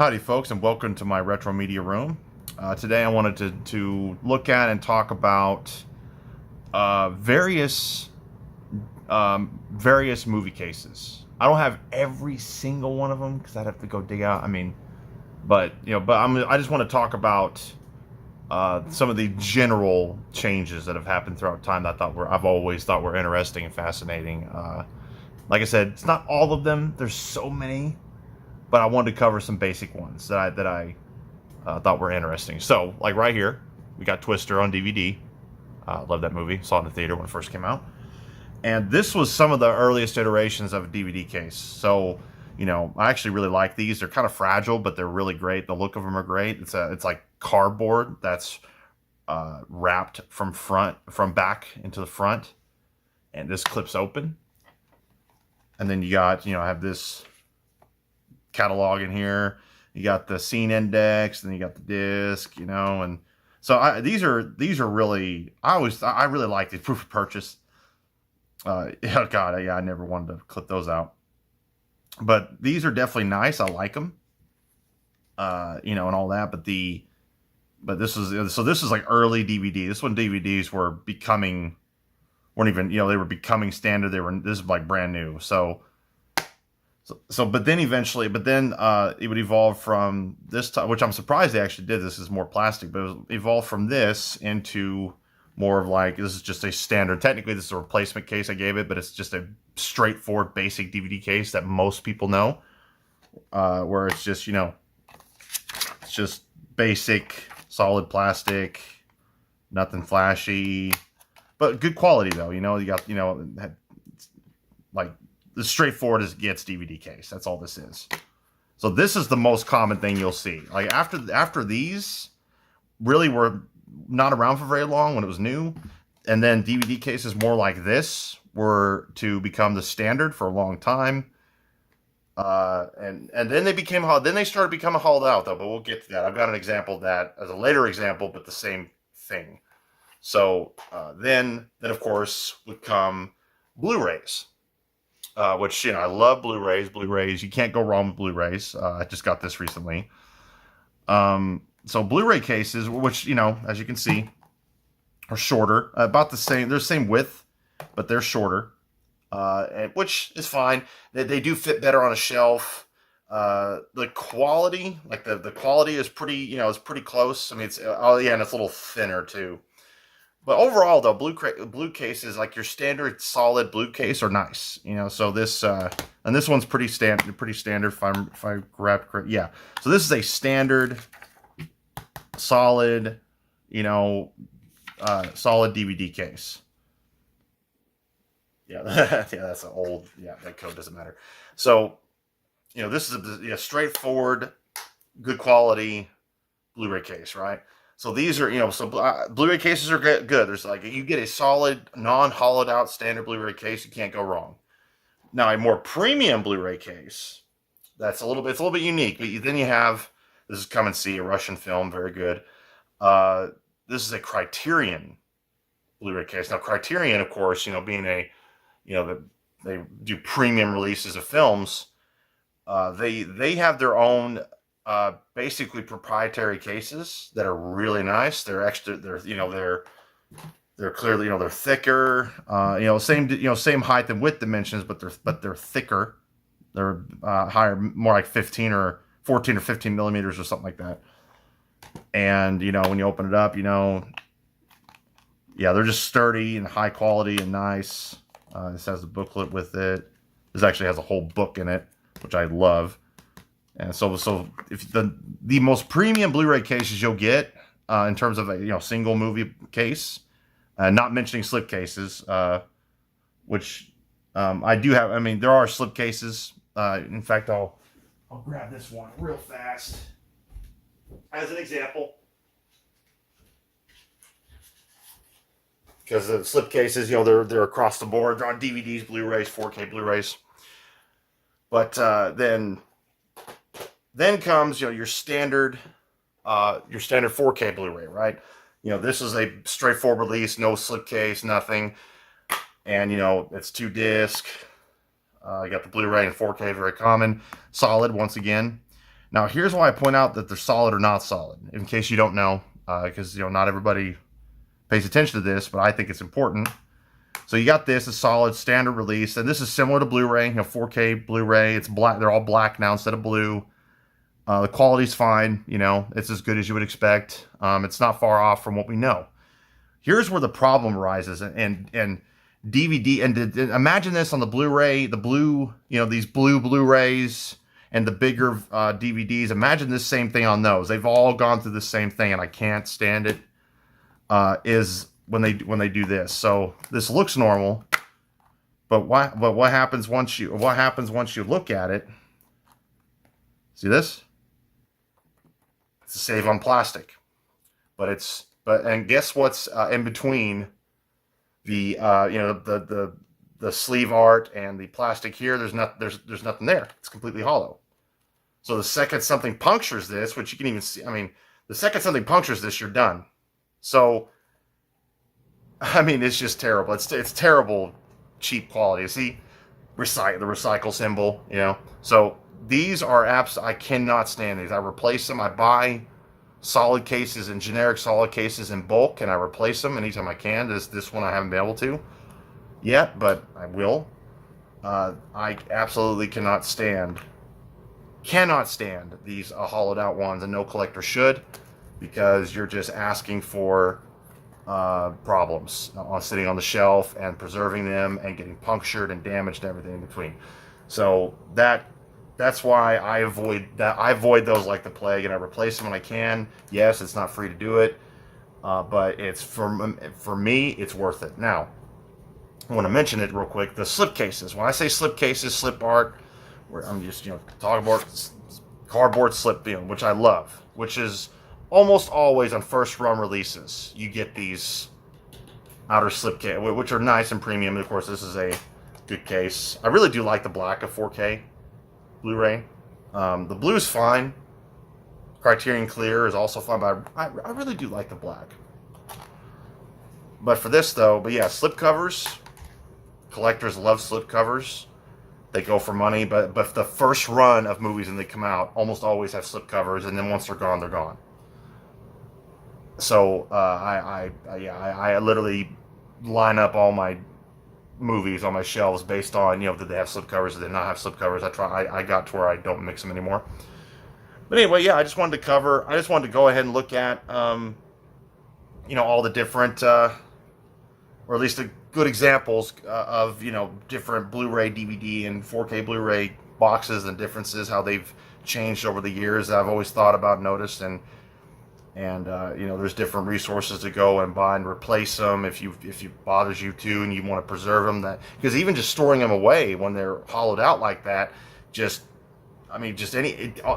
Howdy folks, and welcome to my retro media room. Today I wanted to look at and talk about various movie cases. I don't have every single one of them because I'd have to go dig out. I just want to talk about some of the general changes that have happened throughout time that I've always thought were interesting and fascinating. Like I said, it's not all of them. There's so many, but I wanted to cover some basic ones that I thought were interesting. So, like right here, we got Twister on DVD. Love that movie. Saw it in the theater when it first came out. And this was some of the earliest iterations of a DVD case. So, I actually really like these. They're kind of fragile, but they're really great. The look of them are great. It's like cardboard that's wrapped from back into the front, and this clips open. And then you got, have this catalog in here. You got the scene index, and then you got the disc, and so these are really, I really like these proof of purchase. Oh god, yeah, I never wanted to clip those out, but these are definitely nice. I like them, and all that. But this is like early DVD. This one DVDs weren't even, they were becoming standard. This is like brand new. But then it would evolve from this time, which I'm surprised they actually did. This is more plastic, but it evolved from this into more of like, this is just a standard. Technically, this is a replacement case I gave it, but it's just a straightforward basic DVD case that most people know, where it's just, it's just basic, solid plastic, nothing flashy, but good quality though. You got, like, as straightforward as it gets DVD case. That's all this is. So this is the most common thing you'll see. Like after these really were not around for very long when it was new, and then DVD cases more like this were to become the standard for a long time. And then they started becoming hauled out though, but we'll get to that. I've got an example of that as a later example, but the same thing. So then of course would come Blu-rays. Which, I love Blu-rays. You can't go wrong with Blu-rays. I just got this recently. So Blu-ray cases, which, as you can see, are shorter, about the same. They're the same width, but they're shorter, which is fine. They do fit better on a shelf. The quality, like the quality is pretty, is pretty close. I mean, and it's a little thinner too. But overall, though, blue cases, like your standard solid blue case, are nice. So this and this one's pretty standard. If I grab correct, yeah. So this is a standard, solid, solid DVD case. Yeah, yeah, that's an old. Yeah, that code doesn't matter. So, this is a straightforward, good quality Blu-ray case, right? So these are, Blu-ray cases are good. There's like, you get a solid, non-hollowed out standard Blu-ray case, you can't go wrong. Now, a more premium Blu-ray case, it's a little bit unique. But then you have, this is Come and See, a Russian film, very good. This is a Criterion Blu-ray case. Now, Criterion, of course, being they do premium releases of films. They have their own basically proprietary cases that are really nice. They're clearly, they're thicker, same height and width dimensions, but they're thicker. They're higher, more like 14 or 15 millimeters or something like that. And when you open it up, they're just sturdy and high quality and nice. This has a booklet with it. This actually has a whole book in it, which I love. And so if the most premium Blu-ray cases you'll get in terms of a single movie case, not mentioning slip cases, which I do have. I mean, there are slip cases. In fact, I'll grab this one real fast as an example, because the slip cases, they're across the board. They're on DVDs, Blu-rays, 4K Blu-rays, but then comes, your standard 4K Blu-ray, right? This is a straightforward release, no slipcase, nothing. And, it's 2 disc. You got the Blu-ray and 4K, very common. Solid, once again. Now, here's why I point out that they're solid or not solid, in case you don't know, because not everybody pays attention to this, but I think it's important. So you got this, a solid standard release, and this is similar to Blu-ray, 4K Blu-ray. It's black; they're all black now instead of blue. The quality's fine, it's as good as you would expect. It's not far off from what we know. Here's where the problem arises, and DVD, and imagine this on the Blu-ray, the blue, these blue Blu-rays and the bigger DVDs. Imagine this same thing on those. They've all gone through the same thing, and I can't stand it. Is when they do this. So this looks normal, but what happens once you look at it? See this? It's a save on plastic, and guess what's in between the the sleeve art and the plastic here? There's nothing there. It's completely hollow. So the second something punctures this, which you can even see, the second something punctures this, you're done. So it's just terrible. It's terrible, cheap quality. See, the recycle symbol, So these are apps I cannot stand these. I replace them. I buy solid cases and generic solid cases in bulk, and I replace them anytime I can. This one I haven't been able to yet, but I will. I absolutely cannot stand these hollowed out ones, and no collector should, because you're just asking for problems on sitting on the shelf and preserving them and getting punctured and damaged and everything in between. So that's why I avoid those like the plague, and I replace them when I can. Yes, it's not free to do it, but it's for me, it's worth it. Now, I want to mention it real quick. The slip cases. When I say slip cases, slip art, where I'm just talking about cardboard slip film, which I love, which is almost always on first run releases. You get these outer slip case, which are nice and premium. Of course, this is a good case. I really do like the black of 4K Blu-ray. The blue is fine. Criterion Clear is also fine, but I really do like the black. But for this though, yeah, slip covers. Collectors love slip covers. They go for money, but the first run of movies when they come out almost always have slip covers, and then once they're gone, they're gone. So I literally line up all my movies on my shelves based on did they have slip covers, did they not have slip covers. I got to where I don't mix them anymore. But anyway, yeah, I just wanted to go ahead and look at all the different or at least the good examples of different Blu-ray, DVD, and 4K Blu-ray boxes and differences, how they've changed over the years. I've always thought about, noticed, and there's different resources to go and buy and replace them if it bothers you too, and you want to preserve them. Because even just storing them away when they're hollowed out like that,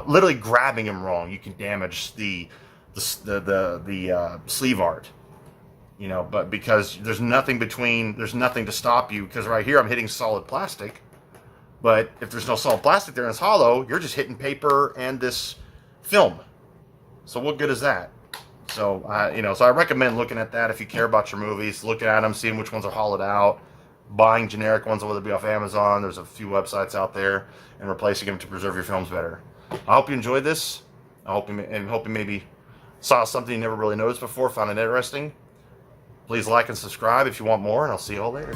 literally grabbing them wrong, you can damage the sleeve art. But because there's nothing to stop you, because right here I'm hitting solid plastic, but if there's no solid plastic there and it's hollow, you're just hitting paper and this film. So what good is that? So so I recommend looking at that if you care about your movies, looking at them, seeing which ones are hollowed out, buying generic ones, whether it be off Amazon. There's a few websites out there, and replacing them to preserve your films better. I hope you enjoyed this. I hope you maybe saw something you never really noticed before, found it interesting. Please like and subscribe if you want more, and I'll see you all later.